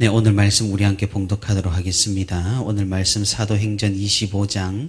네, 오늘 말씀 우리 함께 봉독하도록 하겠습니다. 오늘 말씀 사도행전 25장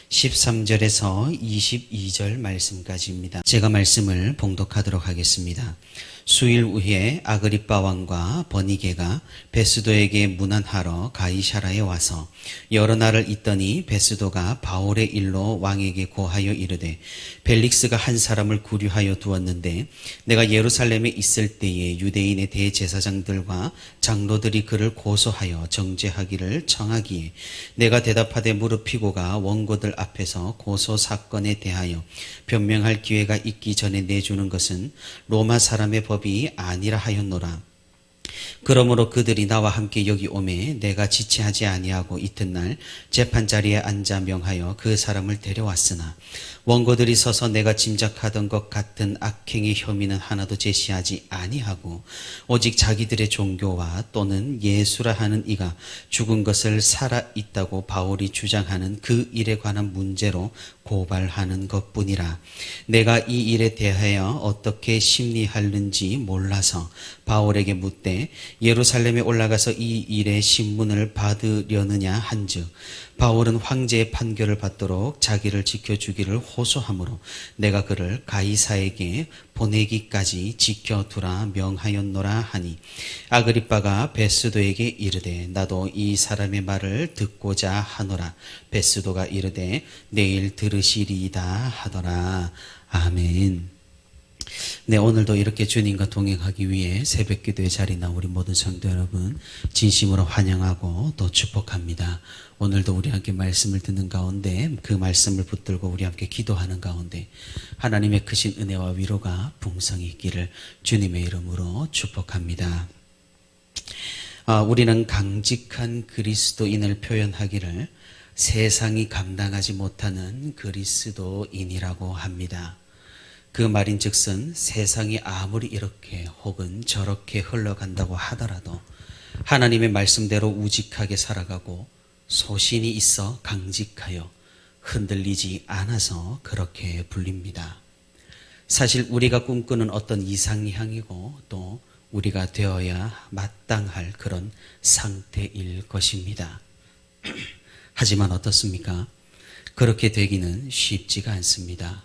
13절에서 22절 말씀까지입니다. 제가 말씀을 봉독하도록 하겠습니다. 수일 후에 아그리빠 왕과 버니게가 베스도에게 문안하러 가이사라에 와서 여러 날을 있더니 베스도가 바울의 일로 왕에게 고하여 이르되 벨릭스가 한 사람을 구류하여 두었는데 내가 예루살렘에 있을 때에 유대인의 대제사장들과 장로들이 그를 고소하여 정죄하기를 청하기에 내가 대답하되 무릎피고가 원고들 앞에서 고소 사건에 대하여 변명할 기회가 있기 전에 내주는 것은 로마 사람의 법이 아니라 하였노라. 그러므로 그들이 나와 함께 여기 오매 내가 지체하지 아니하고 이튿날 재판자리에 앉아 명하여 그 사람을 데려왔으나 원고들이 서서 내가 짐작하던 것 같은 악행의 혐의는 하나도 제시하지 아니하고 오직 자기들의 종교와 또는 예수라 하는 이가 죽은 것을 살아있다고 바울이 주장하는 그 일에 관한 문제로 고발하는 것뿐이라. 내가 이 일에 대하여 어떻게 심리하는지 몰라서 바울에게 묻되 예루살렘에 올라가서 이 일의 신문을 받으려느냐 한즉 바울은 황제의 판결을 받도록 자기를 지켜주기를 호소하므로 내가 그를 가이사에게 보내기까지 지켜두라 명하였노라 하니 아그리빠가 베스도에게 이르되 나도 이 사람의 말을 듣고자 하노라. 베스도가 이르되 내일 들으시리이다 하더라. 아멘. 네, 오늘도 이렇게 주님과 동행하기 위해 새벽 기도의 자리에 나온 우리 모든 성도 여러분 진심으로 환영하고 또 축복합니다. 오늘도 우리 함께 말씀을 듣는 가운데 그 말씀을 붙들고 우리 함께 기도하는 가운데 하나님의 크신 은혜와 위로가 풍성히 있기를 주님의 이름으로 축복합니다. 우리는 강직한 그리스도인을 표현하기를 세상이 감당하지 못하는 그리스도인이라고 합니다. 그 말인즉슨 세상이 아무리 이렇게 혹은 저렇게 흘러간다고 하더라도 하나님의 말씀대로 우직하게 살아가고 소신이 있어 강직하여 흔들리지 않아서 그렇게 불립니다. 사실 우리가 꿈꾸는 어떤 이상향이고 또 우리가 되어야 마땅할 그런 상태일 것입니다. 하지만 어떻습니까? 그렇게 되기는 쉽지가 않습니다.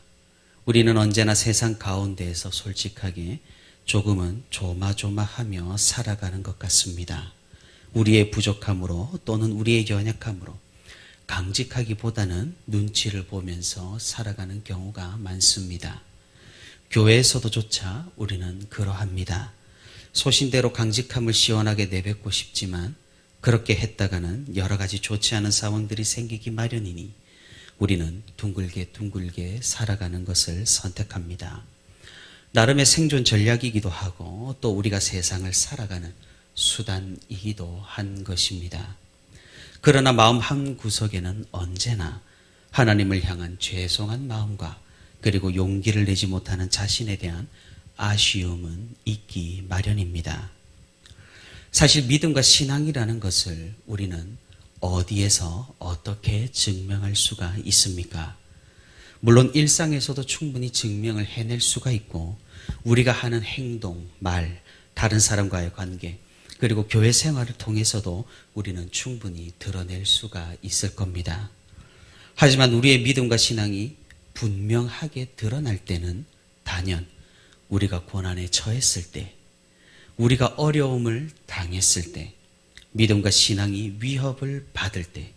우리는 언제나 세상 가운데에서 솔직하게 조금은 조마조마하며 살아가는 것 같습니다. 우리의 부족함으로 또는 우리의 연약함으로 강직하기보다는 눈치를 보면서 살아가는 경우가 많습니다. 교회에서도조차 우리는 그러합니다. 소신대로 강직함을 시원하게 내뱉고 싶지만 그렇게 했다가는 여러 가지 좋지 않은 상황들이 생기기 마련이니 우리는 둥글게 살아가는 것을 선택합니다. 나름의 생존 전략이기도 하고 또 우리가 세상을 살아가는 수단이기도 한 것입니다. 그러나 마음 한 구석에는 언제나 하나님을 향한 죄송한 마음과 그리고 용기를 내지 못하는 자신에 대한 아쉬움은 있기 마련입니다. 사실 믿음과 신앙이라는 것을 우리는 어디에서 어떻게 증명할 수가 있습니까? 물론 일상에서도 충분히 증명을 해낼 수가 있고 우리가 하는 행동, 말, 다른 사람과의 관계 그리고 교회 생활을 통해서도 우리는 충분히 드러낼 수가 있을 겁니다. 하지만 우리의 믿음과 신앙이 분명하게 드러날 때는 단연 우리가 고난에 처했을 때, 우리가 어려움을 당했을 때, 믿음과 신앙이 위협을 받을 때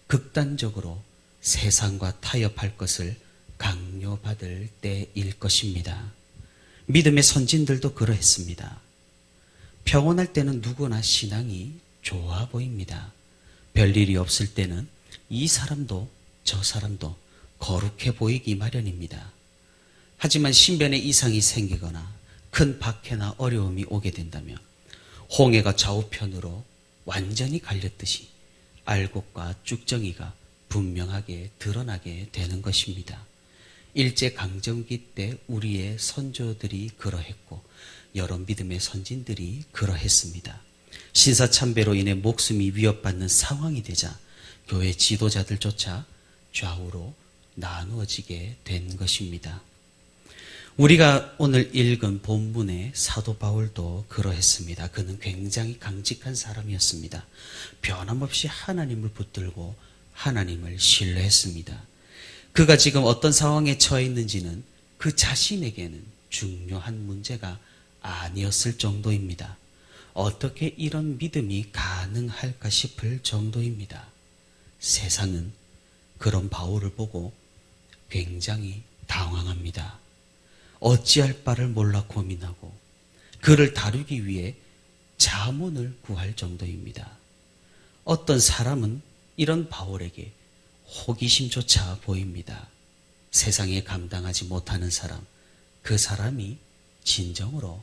극단적으로 세상과 타협할 것을 강요받을 때일 것입니다. 믿음의 선진들도 그러했습니다. 평온할 때는 누구나 신앙이 좋아 보입니다. 별일이 없을 때는 이 사람도 저 사람도 거룩해 보이기 마련입니다. 하지만 신변에 이상이 생기거나 큰 박해나 어려움이 오게 된다면 홍해가 좌우편으로 완전히 갈렸듯이 알곡과 쭉정이가 분명하게 드러나게 되는 것입니다. 일제강점기 때 우리의 선조들이 그러했고 여러 믿음의 선진들이 그러했습니다. 신사참배로 인해 목숨이 위협받는 상황이 되자 교회 지도자들조차 좌우로 나누어지게 된 것입니다. 우리가 오늘 읽은 본문의 사도 바울도 그러했습니다. 그는 굉장히 강직한 사람이었습니다. 변함없이 하나님을 붙들고 하나님을 신뢰했습니다. 그가 지금 어떤 상황에 처해 있는지는 그 자신에게는 중요한 문제가 아니었을 정도입니다. 어떻게 이런 믿음이 가능할까 싶을 정도입니다. 세상은 그런 바울을 보고 굉장히 당황합니다. 어찌할 바를 몰라 고민하고 그를 다루기 위해 자문을 구할 정도입니다. 어떤 사람은 이런 바울에게 호기심조차 보입니다. 세상에 감당하지 못하는 사람, 그 사람이 진정으로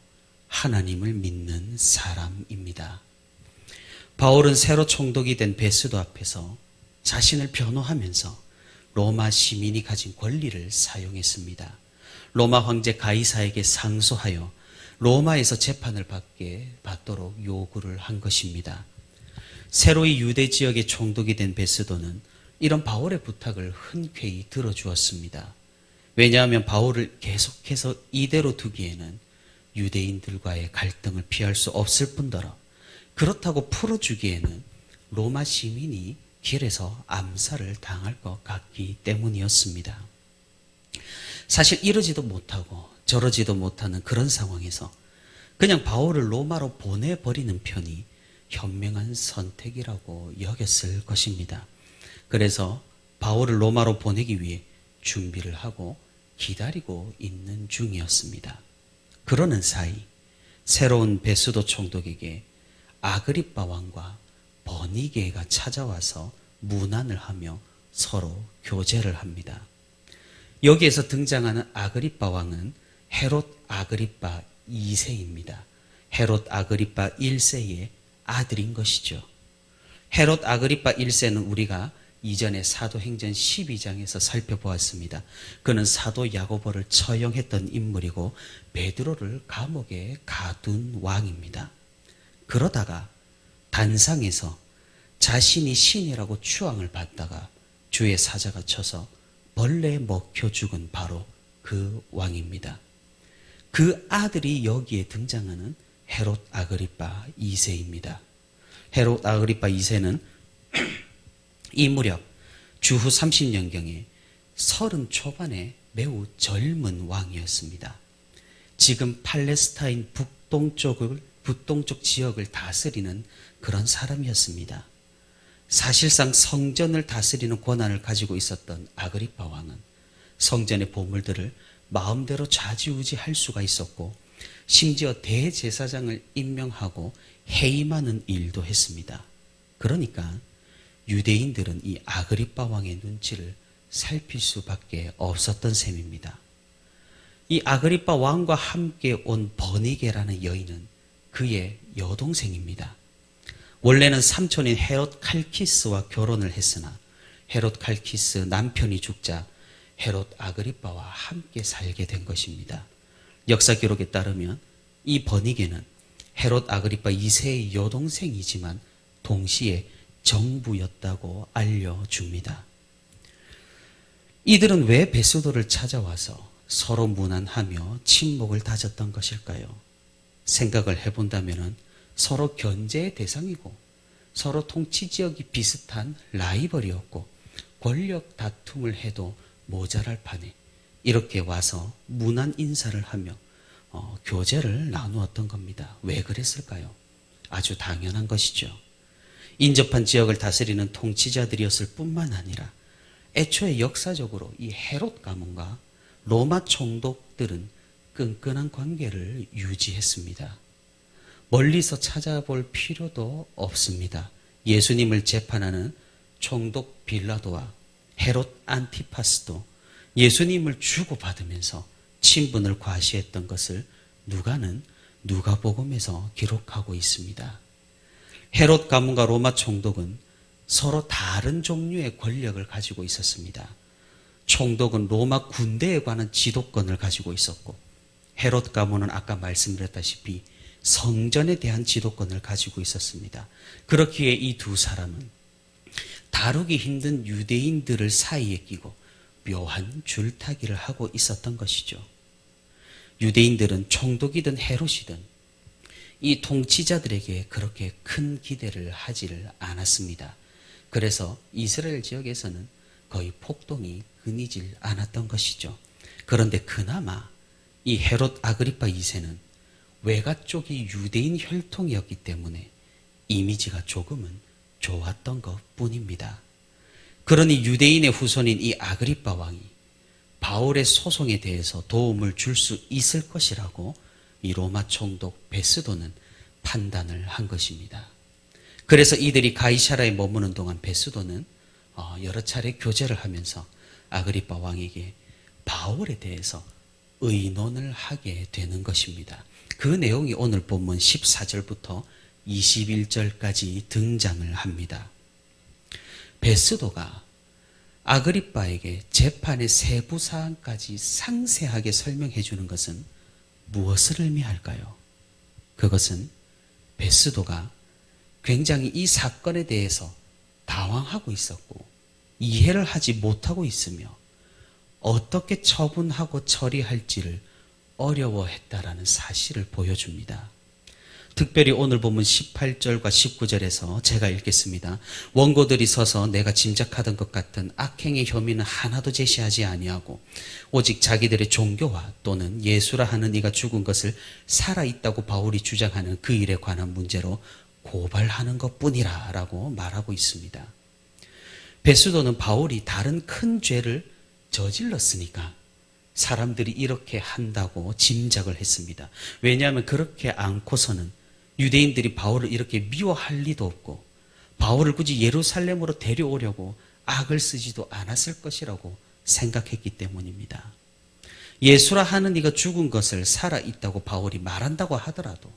하나님을 믿는 사람입니다. 바울은 새로 총독이 된 베스도 앞에서 자신을 변호하면서 로마 시민이 가진 권리를 사용했습니다. 로마 황제 가이사에게 상소하여 로마에서 재판을 받도록 요구를 한 것입니다. 새로이 유대 지역의 총독이 된 베스도는 이런 바울의 부탁을 흔쾌히 들어주었습니다. 왜냐하면 바울을 계속해서 이대로 두기에는 유대인들과의 갈등을 피할 수 없을 뿐더러 그렇다고 풀어주기에는 로마 시민이 길에서 암살을 당할 것 같기 때문이었습니다. 사실 이러지도 못하고 저러지도 못하는 그런 상황에서 그냥 바울을 로마로 보내버리는 편이 현명한 선택이라고 여겼을 것입니다. 그래서 바울을 로마로 보내기 위해 준비를 하고 기다리고 있는 중이었습니다. 그러는 사이 새로운 베스도 총독에게 아그리빠 왕과 버니게가 찾아와서 문안을 하며 서로 교제를 합니다. 여기에서 등장하는 아그리빠 왕은 헤롯 아그리빠 2세입니다. 헤롯 아그리빠 1세의 아들인 것이죠. 헤롯 아그리빠 1세는 우리가 이전에 사도행전 12장에서 살펴보았습니다. 그는 사도 야고보를 처형했던 인물이고 베드로를 감옥에 가둔 왕입니다. 그러다가 단상에서 자신이 신이라고 추앙을 받다가 주의 사자가 쳐서 벌레에 먹혀 죽은 바로 그 왕입니다. 그 아들이 여기에 등장하는 헤롯 아그리빠 2세입니다. 헤롯 아그리빠 2세는 이 무렵 주후 30년경에 30 초반에 매우 젊은 왕이었습니다. 지금 팔레스타인 북동쪽 지역을 다스리는 그런 사람이었습니다. 사실상 성전을 다스리는 권한을 가지고 있었던 아그리빠 왕은 성전의 보물들을 마음대로 좌지우지할 수가 있었고 심지어 대제사장을 임명하고 해임하는 일도 했습니다. 그러니까 유대인들은 이 아그리빠 왕의 눈치를 살필 수밖에 없었던 셈입니다. 이 아그리빠 왕과 함께 온 버니게라는 여인은 그의 여동생입니다. 원래는 삼촌인 헤롯 칼키스와 결혼을 했으나 헤롯 칼키스 남편이 죽자 헤롯 아그리빠와 함께 살게 된 것입니다. 역사 기록에 따르면 이 버니게는 헤롯 아그리빠 2세의 여동생이지만 동시에 정부였다고 알려줍니다. 이들은 왜 베스도를 찾아와서 서로 문안하며 친목을 다졌던 것일까요? 생각을 해본다면 서로 견제의 대상이고 서로 통치 지역이 비슷한 라이벌이었고 권력 다툼을 해도 모자랄 판에 이렇게 와서 문안 인사를 하며 교제를 나누었던 겁니다. 왜 그랬을까요? 아주 당연한 것이죠. 인접한 지역을 다스리는 통치자들이었을 뿐만 아니라 애초에 역사적으로 이 헤롯 가문과 로마 총독들은 끈끈한 관계를 유지했습니다. 멀리서 찾아볼 필요도 없습니다. 예수님을 재판하는 총독 빌라도와 헤롯 안티파스도 예수님을 주고받으면서 친분을 과시했던 것을 누가는 누가복음에서 기록하고 있습니다. 헤롯 가문과 로마 총독은 서로 다른 종류의 권력을 가지고 있었습니다. 총독은 로마 군대에 관한 지도권을 가지고 있었고 헤롯 가문은 아까 말씀드렸다시피 성전에 대한 지도권을 가지고 있었습니다. 그렇기에 이 두 사람은 다루기 힘든 유대인들을 사이에 끼고 묘한 줄타기를 하고 있었던 것이죠. 유대인들은 총독이든 헤롯이든 이 통치자들에게 그렇게 큰 기대를 하지를 않았습니다. 그래서 이스라엘 지역에서는 거의 폭동이 끊이질 않았던 것이죠. 그런데 그나마 이 헤롯 아그리파 2세는 외가 쪽이 유대인 혈통이었기 때문에 이미지가 조금은 좋았던 것뿐입니다. 그러니 유대인의 후손인 이 아그리파 왕이 바울의 소송에 대해서 도움을 줄 수 있을 것이라고 이 로마 총독 베스도는 판단을 한 것입니다. 그래서 이들이 가이사라에 머무는 동안 베스도는 여러 차례 교제를 하면서 아그리파 왕에게 바울에 대해서 의논을 하게 되는 것입니다. 그 내용이 오늘 본문 14절부터 21절까지 등장을 합니다. 베스도가 아그리빠에게 재판의 세부 사항까지 상세하게 설명해 주는 것은 무엇을 의미할까요? 그것은 베스도가 굉장히 이 사건에 대해서 당황하고 있었고 이해를 하지 못하고 있으며 어떻게 처분하고 처리할지를 어려워했다라는 사실을 보여줍니다. 특별히 오늘 본문 18절과 19절에서 제가 읽겠습니다. 원고들이 서서 내가 짐작하던 것 같은 악행의 혐의는 하나도 제시하지 아니하고 오직 자기들의 종교와 또는 예수라 하는 이가 죽은 것을 살아있다고 바울이 주장하는 그 일에 관한 문제로 고발하는 것뿐이라 라고 말하고 있습니다. 베스도는 바울이 다른 큰 죄를 저질렀으니까 사람들이 이렇게 한다고 짐작을 했습니다. 왜냐하면 그렇게 않고서는 유대인들이 바울을 이렇게 미워할 리도 없고 바울을 굳이 예루살렘으로 데려오려고 악을 쓰지도 않았을 것이라고 생각했기 때문입니다. 예수라 하는 이가 죽은 것을 살아있다고 바울이 말한다고 하더라도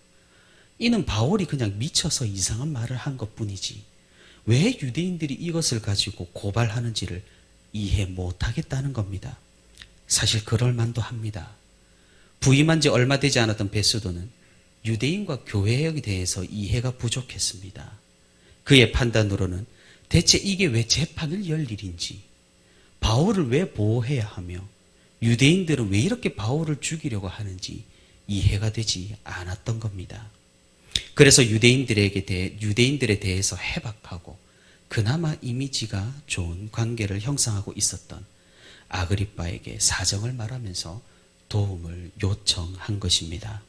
이는 바울이 그냥 미쳐서 이상한 말을 한 것뿐이지 왜 유대인들이 이것을 가지고 고발하는지를 이해 못하겠다는 겁니다. 사실 그럴 만도 합니다. 부임한 지 얼마 되지 않았던 베스도는 유대인과 교회에 대해서 이해가 부족했습니다. 그의 판단으로는 대체 이게 왜 재판을 열 일인지, 바울을 왜 보호해야 하며 유대인들은 왜 이렇게 바울을 죽이려고 하는지 이해가 되지 않았던 겁니다. 그래서 유대인들에 대해서 해박하고 그나마 이미지가 좋은 관계를 형성하고 있었던 아그리빠에게 사정을 말하면서 도움을 요청한 것입니다.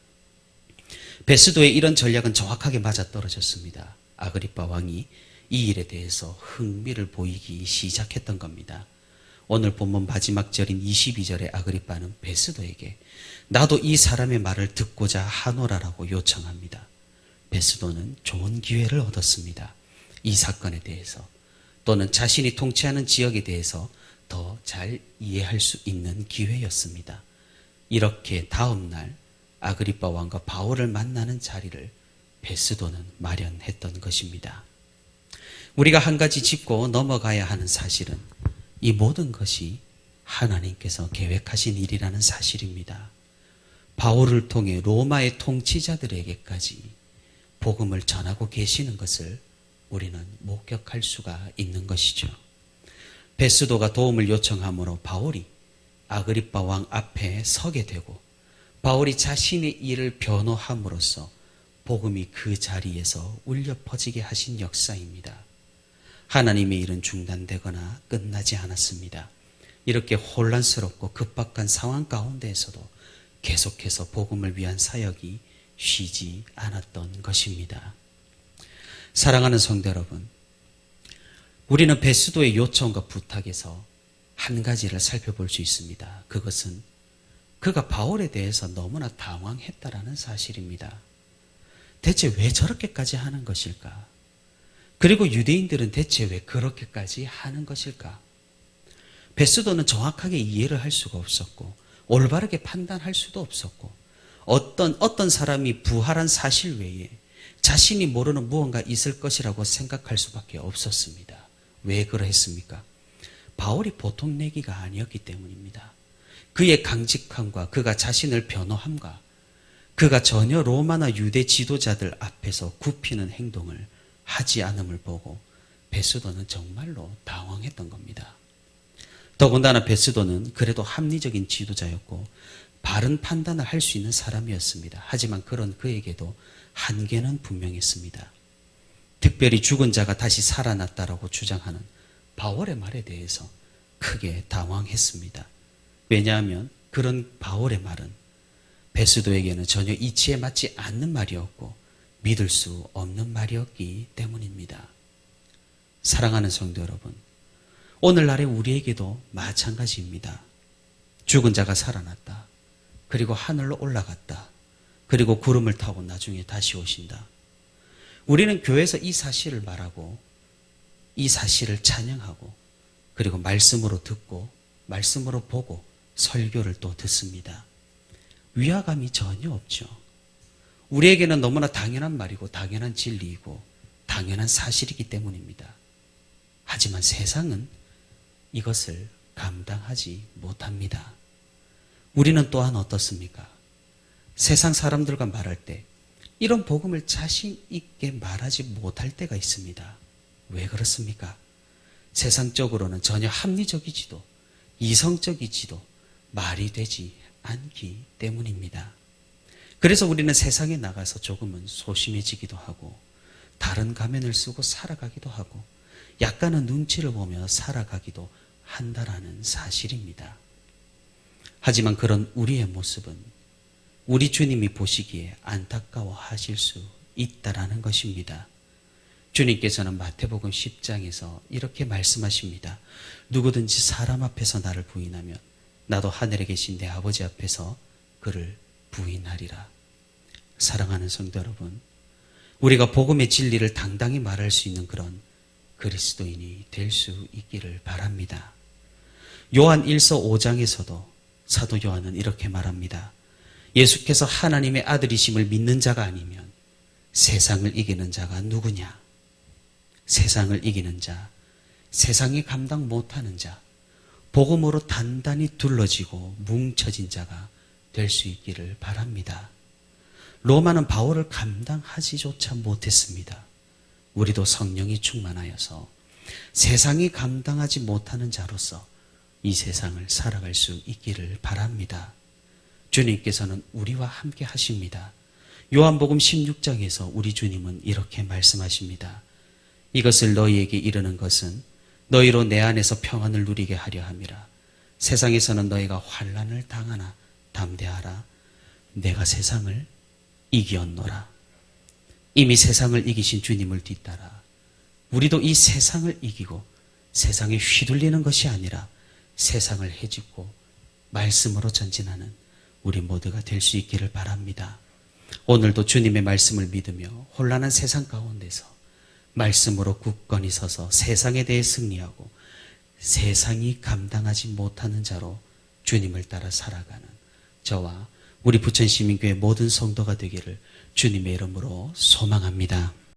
베스도의 이런 전략은 정확하게 맞아떨어졌습니다. 아그리빠 왕이 이 일에 대해서 흥미를 보이기 시작했던 겁니다. 오늘 본문 마지막 절인 22절에 아그리빠는 베스도에게 나도 이 사람의 말을 듣고자 하노라라고 요청합니다. 베스도는 좋은 기회를 얻었습니다. 이 사건에 대해서 또는 자신이 통치하는 지역에 대해서 더 잘 이해할 수 있는 기회였습니다. 이렇게 다음 날 아그리빠 왕과 바울을 만나는 자리를 베스도는 마련했던 것입니다. 우리가 한 가지 짚고 넘어가야 하는 사실은 이 모든 것이 하나님께서 계획하신 일이라는 사실입니다. 바울을 통해 로마의 통치자들에게까지 복음을 전하고 계시는 것을 우리는 목격할 수가 있는 것이죠. 베스도가 도움을 요청함으로 바울이 아그리빠 왕 앞에 서게 되고 바울이 자신의 일을 변호함으로써 복음이 그 자리에서 울려 퍼지게 하신 역사입니다. 하나님의 일은 중단되거나 끝나지 않았습니다. 이렇게 혼란스럽고 급박한 상황 가운데에서도 계속해서 복음을 위한 사역이 쉬지 않았던 것입니다. 사랑하는 성도 여러분, 우리는 베스도의 요청과 부탁에서 한 가지를 살펴볼 수 있습니다. 그것은 그가 바울에 대해서 너무나 당황했다라는 사실입니다. 대체 왜 저렇게까지 하는 것일까? 그리고 유대인들은 대체 왜 그렇게까지 하는 것일까? 베스도는 정확하게 이해를 할 수가 없었고 올바르게 판단할 수도 없었고 어떤 사람이 부활한 사실 외에 자신이 모르는 무언가 있을 것이라고 생각할 수밖에 없었습니다. 왜 그랬습니까? 바울이 보통 내기가 아니었기 때문입니다. 그의 강직함과 그가 자신을 변호함과 그가 전혀 로마나 유대 지도자들 앞에서 굽히는 행동을 하지 않음을 보고 베스도는 정말로 당황했던 겁니다. 더군다나 베스도는 그래도 합리적인 지도자였고 바른 판단을 할 수 있는 사람이었습니다. 하지만 그런 그에게도 한계는 분명했습니다. 특별히 죽은 자가 다시 살아났다라고 주장하는 바울의 말에 대해서 크게 당황했습니다. 왜냐하면 그런 바울의 말은 베스도에게는 전혀 이치에 맞지 않는 말이었고 믿을 수 없는 말이었기 때문입니다. 사랑하는 성도 여러분, 오늘날의 우리에게도 마찬가지입니다. 죽은 자가 살아났다. 그리고 하늘로 올라갔다. 그리고 구름을 타고 나중에 다시 오신다. 우리는 교회에서 이 사실을 말하고 이 사실을 찬양하고 그리고 말씀으로 듣고 말씀으로 보고 설교를 또 듣습니다. 위화감이 전혀 없죠. 우리에게는 너무나 당연한 말이고 당연한 진리이고 당연한 사실이기 때문입니다. 하지만 세상은 이것을 감당하지 못합니다. 우리는 또한 어떻습니까? 세상 사람들과 말할 때 이런 복음을 자신 있게 말하지 못할 때가 있습니다. 왜 그렇습니까? 세상적으로는 전혀 합리적이지도 이성적이지도 말이 되지 않기 때문입니다. 그래서 우리는 세상에 나가서 조금은 소심해지기도 하고 다른 가면을 쓰고 살아가기도 하고 약간은 눈치를 보며 살아가기도 한다라는 사실입니다. 하지만 그런 우리의 모습은 우리 주님이 보시기에 안타까워하실 수 있다라는 것입니다. 주님께서는 마태복음 10장에서 이렇게 말씀하십니다. 누구든지 사람 앞에서 나를 부인하면 나도 하늘에 계신 내 아버지 앞에서 그를 부인하리라. 사랑하는 성도 여러분, 우리가 복음의 진리를 당당히 말할 수 있는 그런 그리스도인이 될 수 있기를 바랍니다. 요한 1서 5장에서도 사도 요한은 이렇게 말합니다. 예수께서 하나님의 아들이심을 믿는 자가 아니면 세상을 이기는 자가 누구냐? 세상을 이기는 자, 세상이 감당 못하는 자, 복음으로 단단히 둘러지고 뭉쳐진 자가 될 수 있기를 바랍니다. 로마는 바울을 감당하지조차 못했습니다. 우리도 성령이 충만하여서 세상이 감당하지 못하는 자로서 이 세상을 살아갈 수 있기를 바랍니다. 주님께서는 우리와 함께 하십니다. 요한복음 16장에서 우리 주님은 이렇게 말씀하십니다. 이것을 너희에게 이르는 것은 너희로 내 안에서 평안을 누리게 하려 함이라. 세상에서는 너희가 환난을 당하나 담대하라. 내가 세상을 이기었노라. 이미 세상을 이기신 주님을 뒤따라 우리도 이 세상을 이기고 세상에 휘둘리는 것이 아니라 세상을 헤집고 말씀으로 전진하는 우리 모두가 될 수 있기를 바랍니다. 오늘도 주님의 말씀을 믿으며 혼란한 세상 가운데서 말씀으로 굳건히 서서 세상에 대해 승리하고 세상이 감당하지 못하는 자로 주님을 따라 살아가는 저와 우리 부천시민교회 모든 성도가 되기를 주님의 이름으로 소망합니다.